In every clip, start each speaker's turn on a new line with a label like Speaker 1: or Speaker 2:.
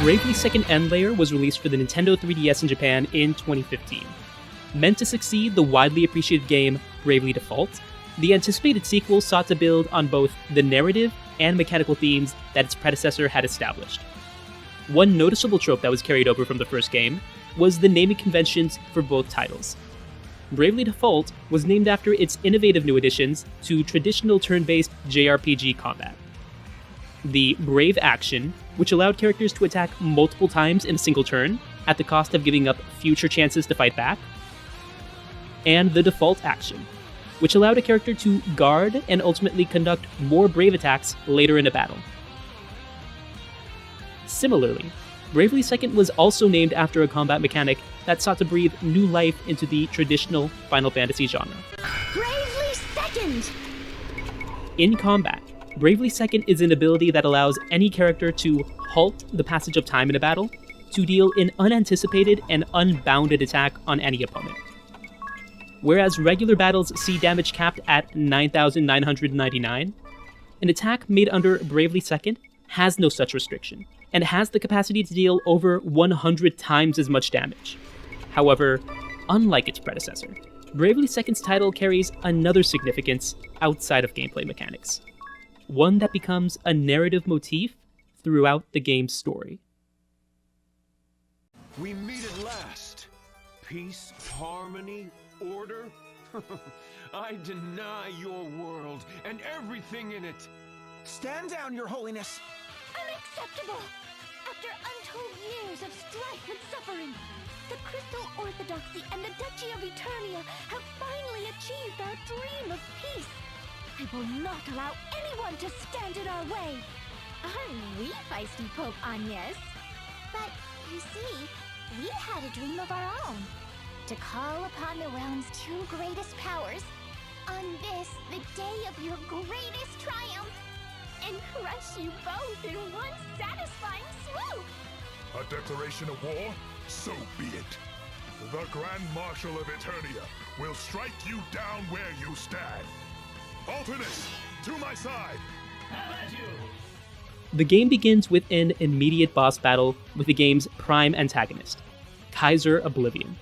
Speaker 1: Bravely Second End Layer was released for the Nintendo 3DS in Japan in 2015. Meant to succeed the widely appreciated game Bravely Default, the anticipated sequel sought to build on both the narrative and mechanical themes that its predecessor had established. One noticeable trope that was carried over from the first game was the naming conventions for both titles. Bravely Default was named after its innovative new additions to traditional turn-based JRPG combat. The Brave Action, which allowed characters to attack multiple times in a single turn, at the cost of giving up future chances to fight back. And the Default Action, which allowed a character to guard and ultimately conduct more brave attacks later in a battle. Similarly, Bravely Second was also named after a combat mechanic that sought to breathe new life into the traditional Final Fantasy genre.
Speaker 2: Bravely Second!
Speaker 1: In combat, Bravely Second is an ability that allows any character to halt the passage of time in a battle to deal an unanticipated and unbounded attack on any opponent. Whereas regular battles see damage capped at 9,999, an attack made under Bravely Second has no such restriction, and has the capacity to deal over 100 times as much damage. However, unlike its predecessor, Bravely Second's title carries another significance outside of gameplay mechanics, one that becomes a narrative motif throughout the game's story.
Speaker 3: We meet at last. Peace, harmony, order? I deny your world and everything in it.
Speaker 4: Stand down, Your Holiness!
Speaker 2: Unacceptable! After untold years of strife and suffering, the Crystal Orthodoxy and the Duchy of Eternia have finally achieved our dream of peace. I will not allow anyone to stand in our way. Aren't we feisty, Pope Agnes? But, you see, we had a dream of our own. To call upon the realm's two greatest powers on this, the day of your greatest triumph, and crush you both in one satisfying swoop!
Speaker 5: A declaration of war? So be it. The Grand Marshal of Eternia will strike you down where you stand. Alternus, to my side!
Speaker 1: The game begins with an immediate boss battle with the game's prime antagonist, Kaiser Oblivion.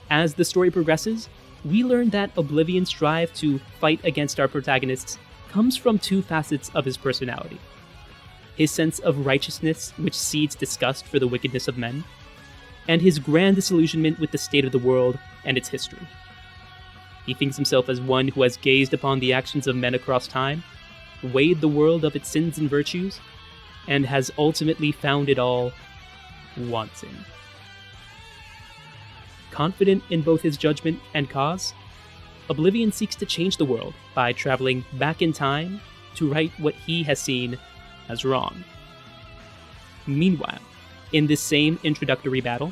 Speaker 1: As the story progresses, we learn that Oblivion's drive to fight against our protagonists comes from two facets of his personality: his sense of righteousness, which seeds disgust for the wickedness of men, and his grand disillusionment with the state of the world and its history. He thinks himself as one who has gazed upon the actions of men across time, weighed the world of its sins and virtues, and has ultimately found it all wanting. Confident in both his judgment and cause, Oblivion seeks to change the world by traveling back in time to right what he has seen as wrong. Meanwhile, in this same introductory battle,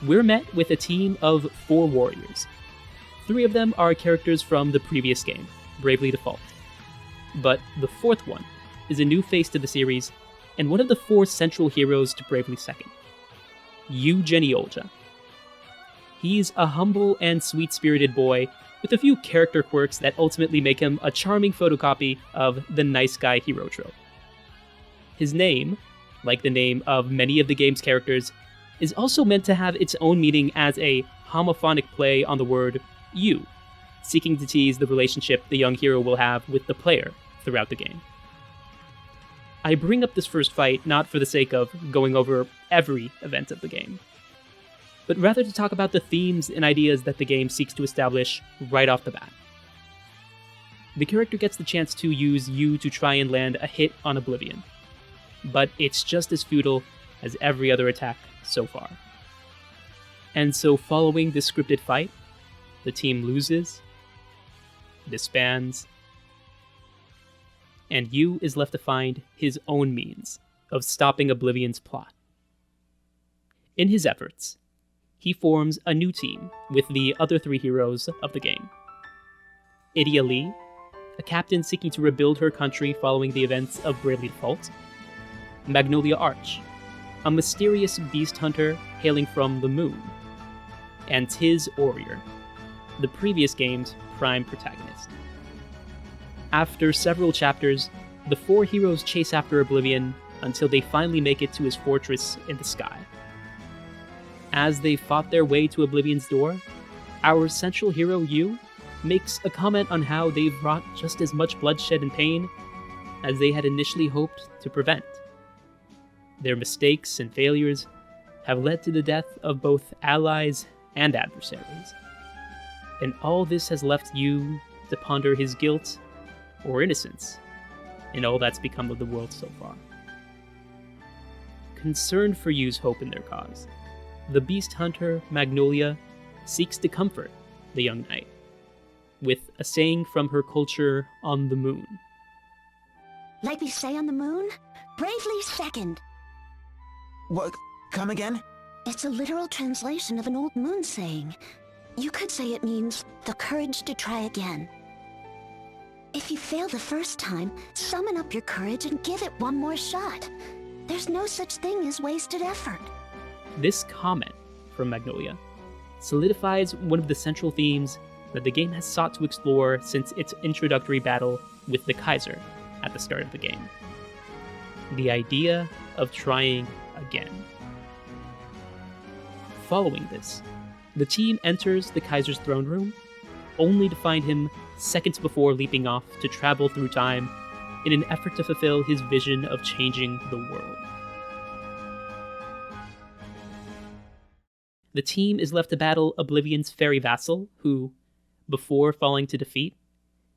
Speaker 1: we're met with a team of 4 warriors. 3 of them are characters from the previous game, Bravely Default. But the 4th one is a new face to the series, and one of the 4 central heroes to Bravely Second, Geneolgia. He's a humble and sweet-spirited boy with a few character quirks that ultimately make him a charming photocopy of the nice guy hero trope. His name, like the name of many of the game's characters, is also meant to have its own meaning as a homophonic play on the word you, seeking to tease the relationship the young hero will have with the player throughout the game. I bring up this first fight not for the sake of going over every event of the game, but rather to talk about the themes and ideas that the game seeks to establish right off the bat. The character gets the chance to use you to try and land a hit on Oblivion, but it's just as futile as every other attack so far. And so following this scripted fight, the team loses, disbands, and you is left to find his own means of stopping Oblivion's plot. In his efforts, he forms a new team with the other 3 heroes of the game. Edea, a captain seeking to rebuild her country following the events of Bravely Default. Magnolia Arch, a mysterious beast hunter hailing from the moon. And Tiz Arrior, the previous game's prime protagonist. After several chapters, the 4 heroes chase after Oblivion until they finally make it to his fortress in the sky. As they fought their way to Oblivion's door, our central hero, Yu, makes a comment on how they've wrought just as much bloodshed and pain as they had initially hoped to prevent. Their mistakes and failures have led to the death of both allies and adversaries. And all this has left Yu to ponder his guilt or innocence in all that's become of the world so far. Concerned for Yu's hope in their cause, the beast hunter Magnolia seeks to comfort the young knight with a saying from her culture on the moon.
Speaker 2: Like we say on the moon, bravely second.
Speaker 4: What? Come again?
Speaker 2: It's a literal translation of an old moon saying. You could say it means the courage to try again. If you fail the first time, summon up your courage and give it one more shot. There's no such thing as wasted effort.
Speaker 1: This comment from Magnolia solidifies one of the central themes that the game has sought to explore since its introductory battle with the Kaiser at the start of the game. The idea of trying again. Following this, the team enters the Kaiser's throne room, only to find him seconds before leaping off to travel through time in an effort to fulfill his vision of changing the world. The team is left to battle Oblivion's fairy vassal, who, before falling to defeat,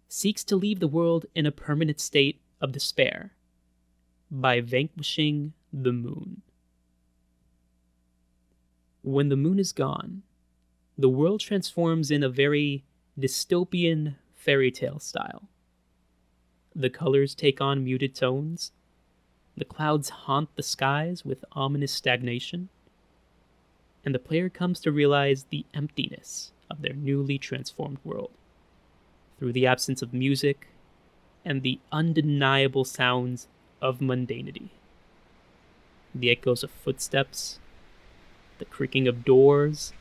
Speaker 1: seeks to leave the world in a permanent state of despair by vanquishing the moon. When the moon is gone, the world transforms in a very dystopian fairy tale style. The colors take on muted tones, the clouds haunt the skies with ominous stagnation, and the player comes to realize the emptiness of their newly transformed world through the absence of music and the undeniable sounds of mundanity. The echoes of footsteps, the creaking of doors,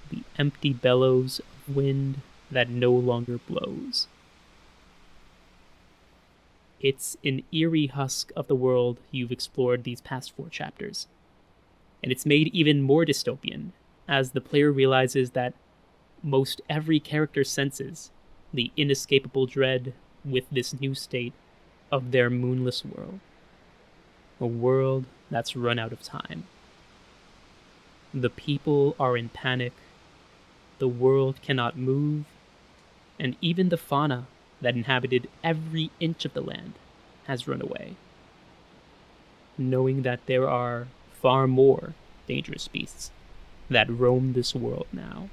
Speaker 1: the empty bellows of wind that no longer blows. It's an eerie husk of the world you've explored these past 4 chapters, and it's made even more dystopian as the player realizes that most every character senses the inescapable dread with this new state of their moonless world. A world that's run out of time. The people are in panic, the world cannot move, and even the fauna that inhabited every inch of the land has run away. Knowing that there are far more dangerous beasts that roam this world now.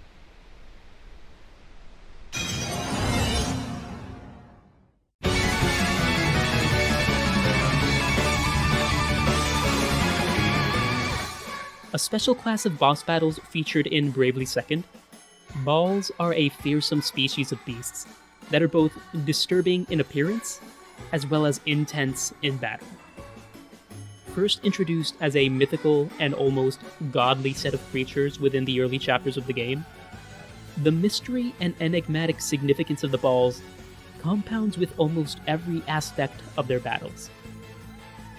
Speaker 1: A special class of boss battles featured in Bravely Second, Baals are a fearsome species of beasts that are both disturbing in appearance as well as intense in battle. First introduced as a mythical and almost godly set of creatures within the early chapters of the game, the mystery and enigmatic significance of the Baals compounds with almost every aspect of their battles.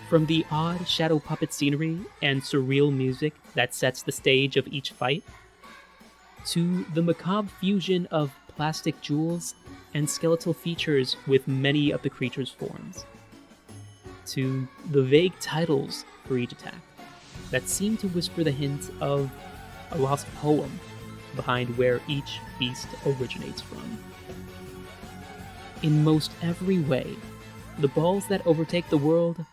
Speaker 1: From the odd shadow puppet scenery and surreal music that sets the stage of each fight, to the macabre fusion of plastic jewels and skeletal features with many of the creature's forms, to the vague titles for each attack that seem to whisper the hint of a lost poem behind where each beast originates from. In most every way, the Baals that overtake the world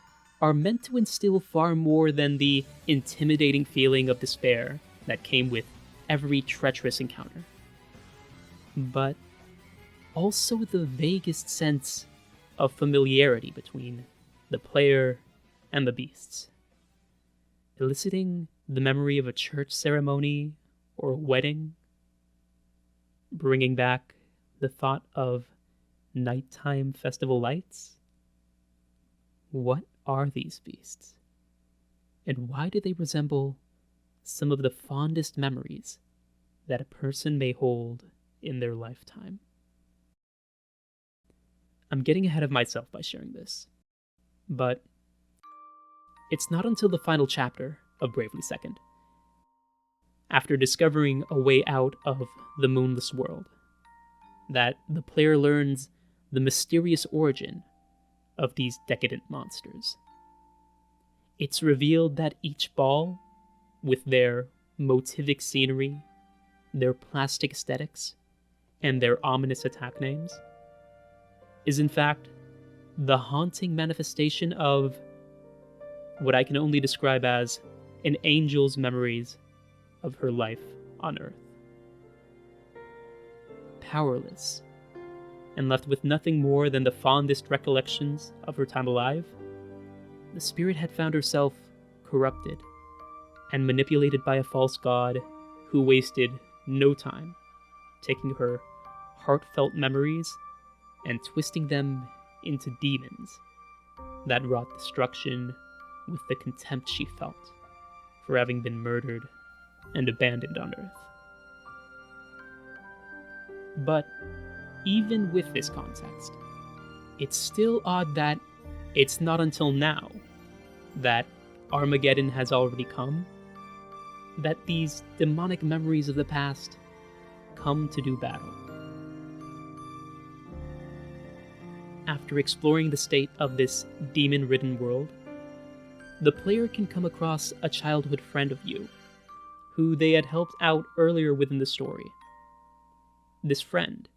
Speaker 1: are meant to instill far more than the intimidating feeling of despair that came with every treacherous encounter, but also the vaguest sense of familiarity between the player and the beasts, eliciting the memory of a church ceremony or a wedding, bringing back the thought of nighttime festival lights. What are these beasts? And why do they resemble some of the fondest memories that a person may hold in their lifetime? I'm getting ahead of myself by sharing this, but it's not until the final chapter of Bravely Second, after discovering a way out of the moonless world, that the player learns the mysterious origin of these decadent monsters. It's revealed that each Baal, with their motivic scenery, their plastic aesthetics, and their ominous attack names, is in fact the haunting manifestation of what I can only describe as an angel's memories of her life on Earth. Powerless, and left with nothing more than the fondest recollections of her time alive, the spirit had found herself corrupted and manipulated by a false god who wasted no time taking her heartfelt memories and twisting them into demons that wrought destruction with the contempt she felt for having been murdered and abandoned on Earth. But even with this context, it's still odd that it's not until now that Armageddon has already come, that these demonic memories of the past come to do battle. After exploring the state of this demon-ridden world, the player can come across a childhood friend of you, who they had helped out earlier within the story. This friend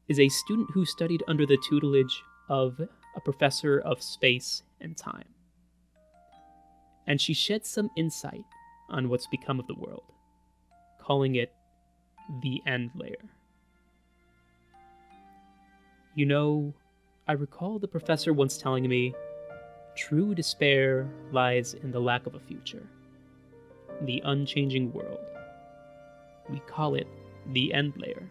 Speaker 1: is a student who studied under the tutelage of a professor of space and time. And she sheds some insight on what's become of the world, calling it the End Layer. You know, I recall the professor once telling me, true despair lies in the lack of a future, the unchanging world. We call it the End Layer.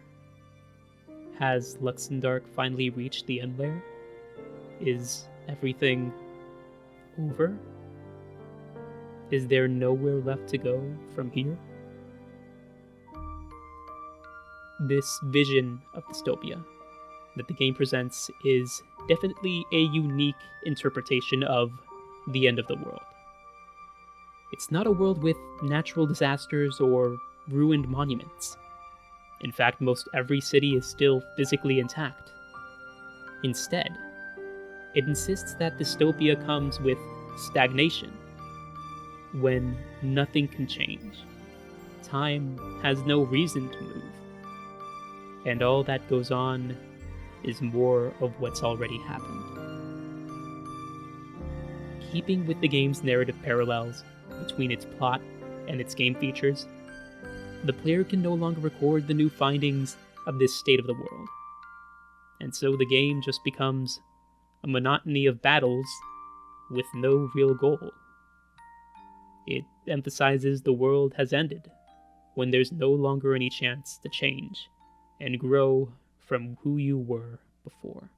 Speaker 1: Has Luxendark finally reached the End Layer? Is everything over? Is there nowhere left to go from here? This vision of dystopia that the game presents is definitely a unique interpretation of the end of the world. It's not a world with natural disasters or ruined monuments. In fact, most every city is still physically intact. Instead, it insists that dystopia comes with stagnation, when nothing can change. Time has no reason to move, and all that goes on is more of what's already happened. Keeping with the game's narrative parallels between its plot and its game features, the player can no longer record the new findings of this state of the world, and so the game just becomes a monotony of battles with no real goal. It emphasizes the world has ended when there's no longer any chance to change and grow from who you were before.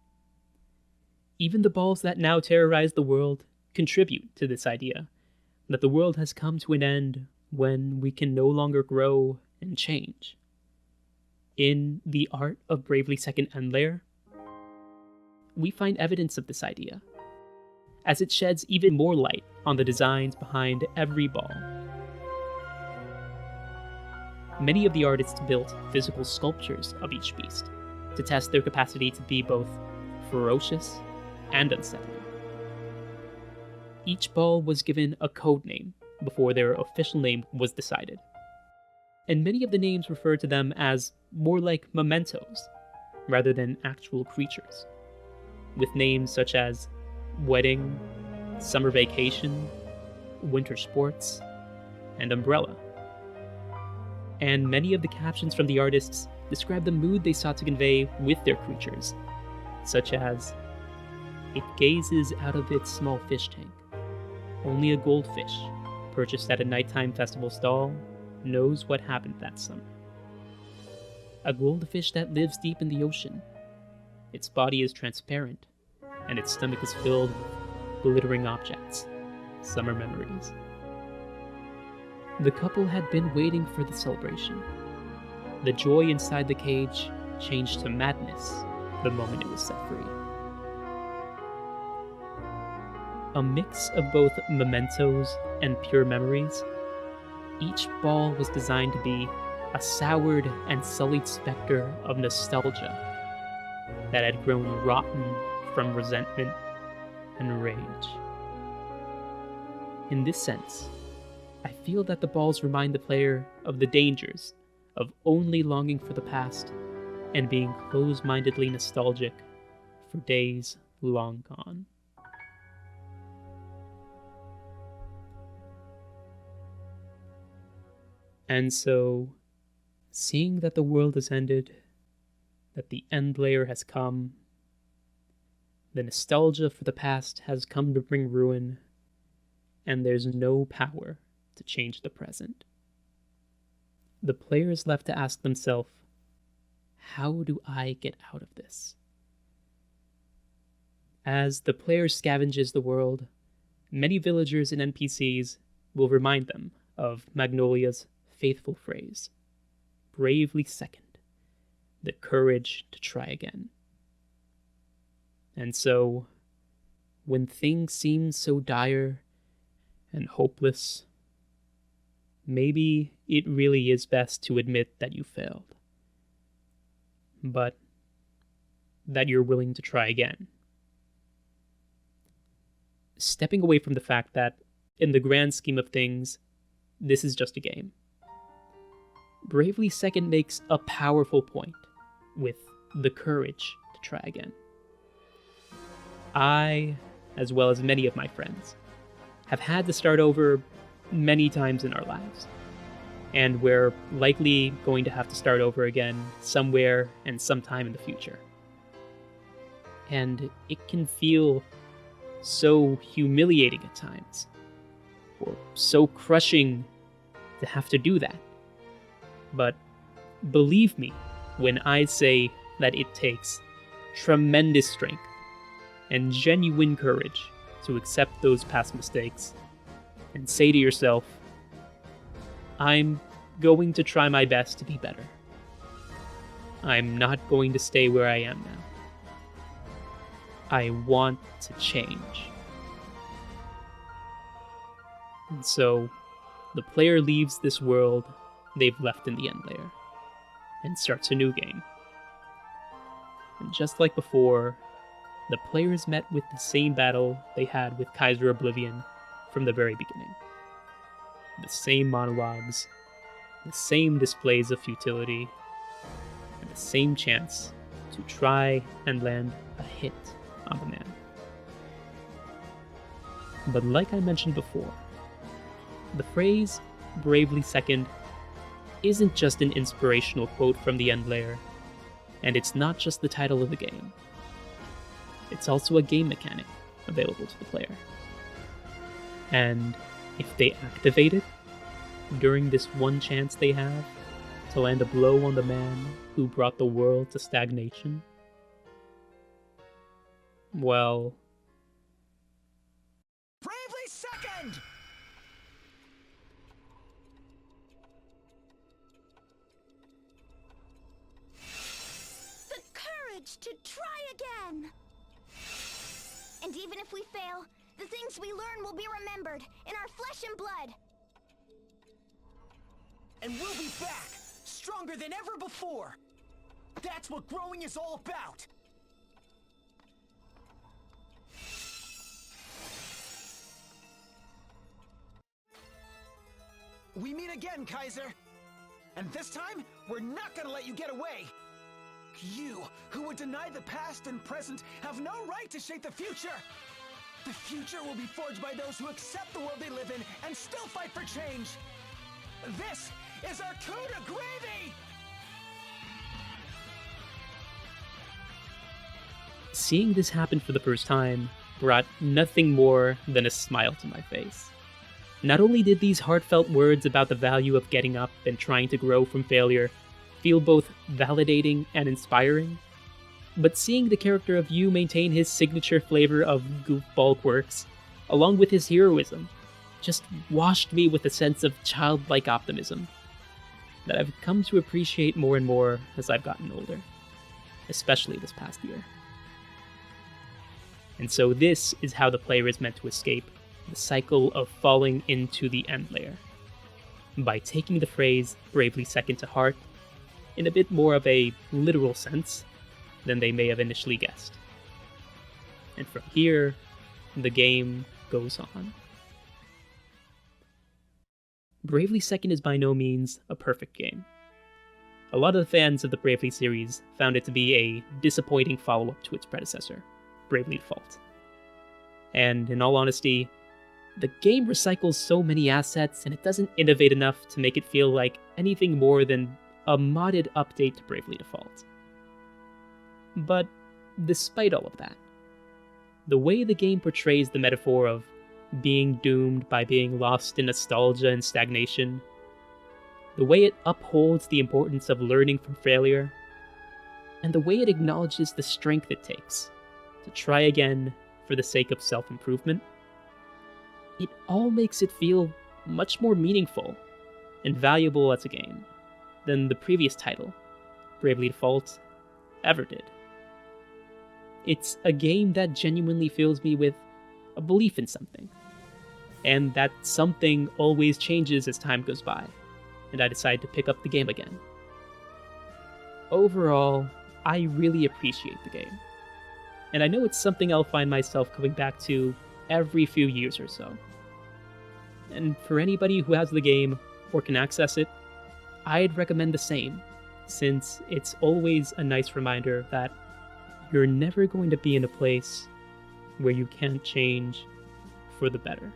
Speaker 1: Even the balls that now terrorize the world contribute to this idea that the world has come to an end when we can no longer grow and change. In The Art of Bravely Second End Layer, we find evidence of this idea, as it sheds even more light on the designs behind every ball. Many of the artists built physical sculptures of each beast to test their capacity to be both ferocious and unsettling. Each ball was given a code name before their official name was decided, and many of the names referred to them as more like mementos rather than actual creatures, with names such as Wedding, Summer Vacation, Winter Sports, and Umbrella. And many of the captions from the artists describe the mood they sought to convey with their creatures, such as, "It gazes out of its small fish tank. Only a goldfish, purchased at a nighttime festival stall, knows what happened that summer. A goldfish that lives deep in the ocean. Its body is transparent, and its stomach is filled with glittering objects, summer memories." The couple had been waiting for the celebration. The joy inside the cage changed to madness the moment it was set free. A mix of both mementos and pure memories, each ball was designed to be a soured and sullied specter of nostalgia that had grown rotten from resentment and rage. In this sense, I feel that the balls remind the player of the dangers of only longing for the past and being close-mindedly nostalgic for days long gone. And so, seeing that the world has ended, that the end layer has come, the nostalgia for the past has come to bring ruin, and there's no power to change the present. The player is left to ask themselves, how do I get out of this? As the player scavenges the world, many villagers and NPCs will remind them of Magnolia's faithful phrase, bravely second, the courage to try again. And so, when things seem so dire and hopeless, maybe it really is best to admit that you failed, but that you're willing to try again. Stepping away from the fact that, in the grand scheme of things, this is just a game. Bravely Second makes a powerful point with the courage to try again. I, as well as many of my friends, have had to start over many times in our lives, and we're likely going to have to start over again somewhere and sometime in the future. And it can feel so humiliating at times, or so crushing to have to do that. But believe me when I say that it takes tremendous strength and genuine courage to accept those past mistakes and say to yourself, I'm going to try my best to be better. I'm not going to stay where I am now. I want to change. And so, the player leaves this world they've left in the end layer and starts a new game. And just like before, the players met with the same battle they had with Kaiser Oblivion from the very beginning. The same monologues, the same displays of futility, and the same chance to try and land a hit on the man. But like I mentioned before, the phrase bravely second isn't just an inspirational quote from the end layer, and it's not just the title of the game. It's also a game mechanic available to the player. And if they activate it during this one chance they have to land a blow on the man who brought the world to stagnation, well...
Speaker 4: Bravely second!
Speaker 2: The courage to try again! And even if we fail, the things we learn will be remembered in our flesh and blood.
Speaker 6: And we'll be back, stronger than ever before. That's what growing is all about. We meet again, Kaiser. And this time, we're not gonna let you get away. You, who would deny the past and present, have no right to shape the future. The future will be forged by those who accept the world they live in and still fight for change. This is our coup de gravy!
Speaker 1: Seeing this happen for the first time brought nothing more than a smile to my face. Not only did these heartfelt words about the value of getting up and trying to grow from failure feel both validating and inspiring, but seeing the character of Yu maintain his signature flavor of goofball quirks, along with his heroism, just washed me with a sense of childlike optimism that I've come to appreciate more and more as I've gotten older, especially this past year. And so this is how the player is meant to escape the cycle of falling into the end layer, by taking the phrase bravely second to heart in a bit more of a literal sense than they may have initially guessed. And from here, the game goes on. Bravely Second is by no means a perfect game. A lot of the fans of the Bravely series found it to be a disappointing follow-up to its predecessor, Bravely Default. And in all honesty, the game recycles so many assets and it doesn't innovate enough to make it feel like anything more than a modded update to Bravely Default. But despite all of that, the way the game portrays the metaphor of being doomed by being lost in nostalgia and stagnation, the way it upholds the importance of learning from failure, and the way it acknowledges the strength it takes to try again for the sake of self-improvement, it all makes it feel much more meaningful and valuable as a game than the previous title, Bravely Default, ever did. It's a game that genuinely fills me with a belief in something, and that something always changes as time goes by, and I decide to pick up the game again. Overall, I really appreciate the game, and I know it's something I'll find myself coming back to every few years or so. And for anybody who has the game or can access it, I'd recommend the same, since it's always a nice reminder that you're never going to be in a place where you can't change for the better.